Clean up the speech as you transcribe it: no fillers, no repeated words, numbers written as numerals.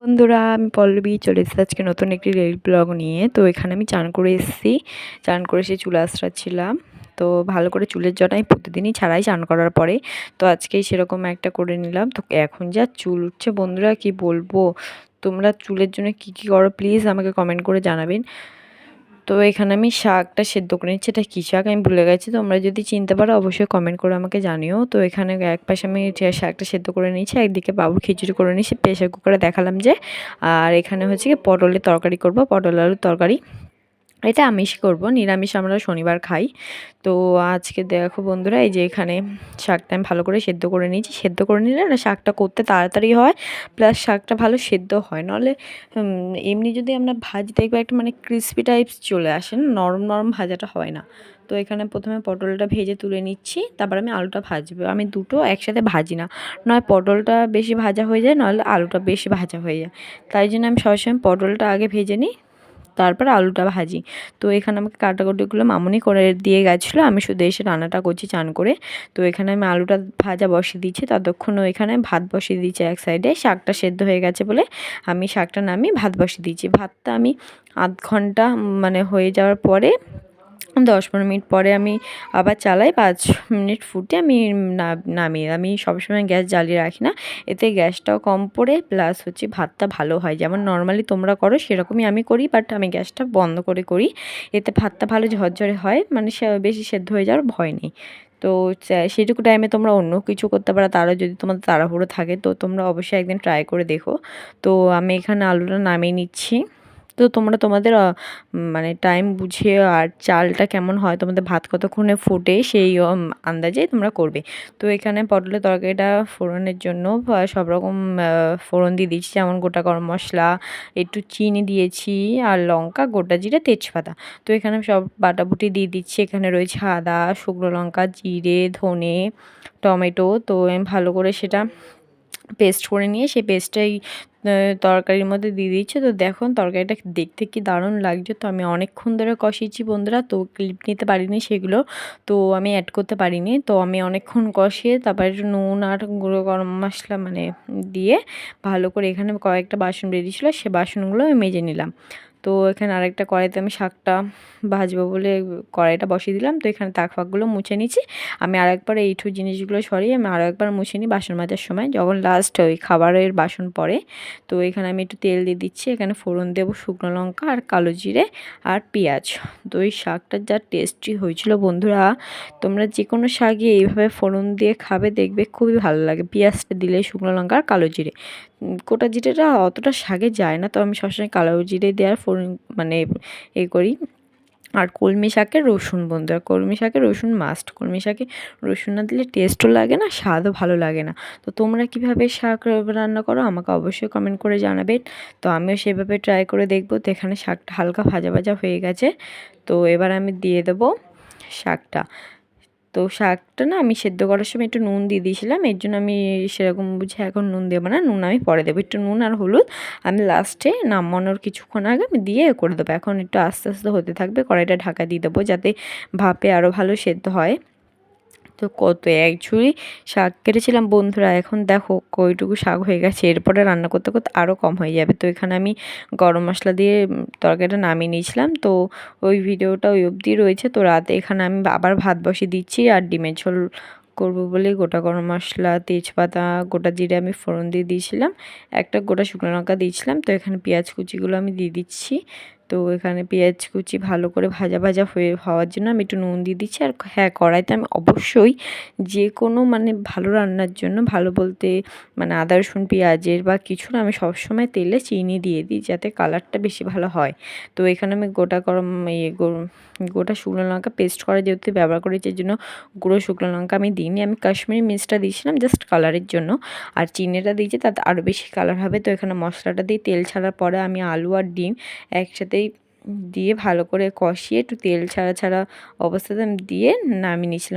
বন্ধুরা, আমি পল্লবী চলে এসেছি আজকে নতুন একটি রিল ব্লগ নিয়ে। তো এখানে আমি চান করে এসেছি। চান করে এসে চুল আঁচড়াচ্ছিলাম। তো ভালো করে চুলের জটা আমি প্রতিদিনই ছাড়াই চান করার পরে। তো আজকেই সেরকম একটা করে নিলাম। তো এখন যা চুল উঠছে বন্ধুরা, কি বলবো। তোমরা চুলের জন্য কি কি করো প্লিজ আমাকে কমেন্ট করে জানাবেন। তো এখানে আমি শাকটা সেদ্ধ করে নিচ্ছি। এটা কী শাক আমি ভুলে গেছি, তোমরা যদি চিনতে পারো অবশ্যই কমেন্ট করে আমাকে জানিও। তো এখানে এক পাশে আমি শাকটা সেদ্ধ করে নিয়েছি, একদিকে বাবুর খিচুড়ি করে নিয়েছি প্রেসার কুকারে দেখালাম যে। আর এখানে হচ্ছে কি পটলের তরকারি করব, পটল আলুর তরকারি। এটা আমিষ করব, নিরামিষ আমরা শনিবার খাই। তো আজকে দেখো বন্ধুরা, এই যে এখানে শাকটা আমি ভালো করে সেদ্ধ করে নিয়েছি। সেদ্ধ করে নিলে না শাকটা করতে তাড়াতাড়ি হয়, প্লাস শাকটা ভালো সেদ্ধ হয়। নাহলে এমনি যদি আমরা ভাজি দেখবো একটা মানে ক্রিস্পি টাইপস চলে আসে, নরম নরম ভাজাটা হয় না। তো এখানে প্রথমে পটলটা ভেজে তুলে নিচ্ছি, তারপর আমি আলুটা ভাজবো। আমি দুটো একসাথে ভাজি না, নয় পটলটা বেশি ভাজা হয়ে যায়, নাহলে আলুটা বেশি ভাজা হয়ে যায়। তাই জন্য আমি সবসময় পটলটা আগে ভেজে নিই, তারপর আলুটা ভাজি। তো এখানে আমাকে কাটাকুটিগুলো মামুনি করে দিয়ে গেছিলো, আমি শুধু এসে রান্নাটা করছি চান করে। তো এখানে আমি আলুটা ভাজা বসিয়ে দিচ্ছি, ততক্ষণ এখানে ভাত বসিয়ে দিচ্ছি এক সাইডে। শাকটা সেদ্ধ হয়ে গেছে বলে আমি শাকটা নামিয়ে ভাত বসিয়ে দিচ্ছি। ভাতটা আমি আধ ঘন্টা মানে হয়ে যাওয়ার পরে 10-15 মিনিট পরে আমি আবার চালাই, 5 মিনিট ফুটে আমি নামিয়ে। আমি সবসময় গ্যাস জ্বালিয়ে রাখি না, এতে গ্যাসটাও কম পড়ে, প্লাস হচ্ছে ভাতটা ভালো হয়। যেমন নর্মালি তোমরা করো সেরকমই আমি করি, বাট আমি গ্যাসটা বন্ধ করে করি। এতে ভাতটা ভালো ঝরঝরে হয়, মানে বেশি সেদ্ধ হয়ে যাওয়ার ভয় নেই। তো সেইটুকু টাইমে তোমরা অন্য কিছু করতে পারো, তারও যদি তোমাদের তাড়াহুড়ো থাকে তো তোমরা অবশ্যই একদিন ট্রাই করে দেখো। তো আমি এখানে আলুটা নামিয়ে নিচ্ছি। তো তোমরা তোমাদের মানে টাইম বুঝে আর চালটা কেমন হয়, তোমাদের ভাত কতক্ষণে ফোটে সেই আন্দাজেই তোমরা করবে। তো এখানে পটলের তরকারিটা ফোড়নের জন্য সব রকম ফোড়ন দিয়ে দিয়েছি, যেমন গোটা গরম মশলা, একটু চিনি দিয়েছি, আর লঙ্কা, গোটা জিরে, তেজপাতা। তো এখানে সব বাটাবুটি দিয়ে দিচ্ছি। এখানে রয়েছে আদা, শুকনো লঙ্কা, জিরে, ধনে, টমেটো। তো আমি ভালো করে সেটা পেস্ট করে নিয়ে সেই পেস্টটাই তরকারির মধ্যে দিয়ে দিচ্ছি। তো দেখুন তরকারিটা দেখতে কি দারুণ লাগছে। তো আমি অনেকক্ষণ ধরে কষিয়েছি বন্ধুরা, তো ক্লিপ নিতে পারিনি সেগুলো, তো আমি অ্যাড করতে পারিনি। তো আমি অনেকক্ষণ কষিয়ে তারপরে একটু নুন আর গুঁড়ো গরম মশলা মানে দিয়ে ভালো করে এখানে কয়েকটা বাসন বেরিয়ে ছিল, সে বাসনগুলো আমি মেজে নিলাম। তো এখানে আরেকটা কড়াইতে আমি শাকটা ভাজবো বলে কড়াইটা বসিয়ে দিলাম। তো এখানে তাক ফাকগুলো মুছে নিচ্ছি। আমি আরেকবার এইটু জিনিসগুলো সরিয়ে আমি আরও একবার মুছে নিই বাসন মাজার সময়, যখন লাস্ট ওই খাবারের বাসন পড়ে। তো এখানে আমি একটু তেল দিয়ে দিচ্ছি, এখানে ফোড়ন দেবো শুকনো লঙ্কা আর কালো জিরে আর পেঁয়াজ। তো এই শাকটা যা টেস্টি হয়েছিল বন্ধুরা, তোমরা যে কোনো শাকই এইভাবে ফোড়ন দিয়ে খাবে, দেখবে খুবই ভালো লাগে। পেঁয়াজটা দিলে শুকনো লঙ্কা আর কালো জিরে, গোটা জিরেটা অতটা শাকে যায় না, তো আমি সবসময় কালো জিরে দেওয়ার ফোড়ন মানে করি। আর কলমি শাকের রসুন বন্ধুরা, কলমি শাকের রসুন মাস্ট। কলমি শাকে রসুন না দিলে টেস্টও লাগে না, স্বাদও ভালো লাগে না। তো তোমরা কীভাবে শাক রান্না করো আমাকে অবশ্যই কমেন্ট করে জানাবেন। তো আমিও সেভাবে ট্রাই করে দেখবো। তো এখানে শাকটা হালকা ভাজা ভাজা হয়ে গেছে। তো এবার আমি দিয়ে দেবো শাকটা। তো শাকটা না আমি সেদ্ধ করার সময় একটু নুন দিয়ে দিয়েছিলাম, এর জন্য আমি সেরকম বুঝে এখন নুন দেবো না, নুন আমি পরে দেবো। একটু নুন আর হলুদ আমি লাস্টে নামানোর কিছুক্ষণ আগে আমি দিয়ে করে দেবো। এখন একটু আস্তে আস্তে হতে থাকবে, কড়াইটা ঢাকা দিয়ে দেবো যাতে ভাপে আরও ভালো সেদ্ধ হয়। তো কত এক ঝুড়ি শাক কেটেছিলাম বন্ধুরা, এখন দেখো কইটুকু শাক হয়ে গেছে। এরপরে রান্না করতে করতে আরও কম হয়ে যাবে। তো এখানে আমি গরম মশলা দিয়ে তরকারিটা নামিয়ে নিয়েছিলাম। তো ওই ভিডিওটা ওই অবধি রয়েছে। তো রাতে এখানে আমি আবার ভাত বসিয়ে দিচ্ছি, আর ডিমের ঝোল করবো বলে গোটা গরম মশলা, তেজপাতা, গোটা জিরে আমি ফোড়ন দিয়ে দিয়েছিলাম, একটা গোটা শুকনো লঙ্কা দিয়েছিলাম। তো এখানে পেঁয়াজ কুচিগুলো আমি দিয়ে দিচ্ছি। তো এখানে পেঁয়াজ কুচি ভালো করে ভাজা ভাজা হওয়ার জন্য আমি একটু নুন দিয়ে দিচ্ছি। আর হ্যাঁ, কড়াইতে আমি অবশ্যই যে কোনো মানে ভালো রান্নার জন্য, ভালো বলতে মানে আদা রসুন পেঁয়াজের বা কিছুর, আমি সবসময় তেলে চিনি দিয়ে দিই যাতে কালারটা বেশি ভালো হয়। তো এখানে আমি গোটা গরম গোটা শুকনো লঙ্কা পেস্ট করা যেহেতু ব্যবহার করেছি, এর জন্য গুঁড়ো শুকনো লঙ্কা আমি দিইনি। আমি কাশ্মীরি মির্চটা দিয়েছিলাম জাস্ট কালারের জন্য, আর চিনিটা দিয়েছি তাতে আরও বেশি কালার হবে। তো এখানে মশলাটা দিয়ে তেল ছাড়ার পরে আমি আলু আর ডিম একসাথেই দিয়ে ভালো করে কষিয়ে একটু তেল ছাড়া ছাড়া অবস্থাতে আমি দিয়ে নামিয়ে নিয়েছিলাম।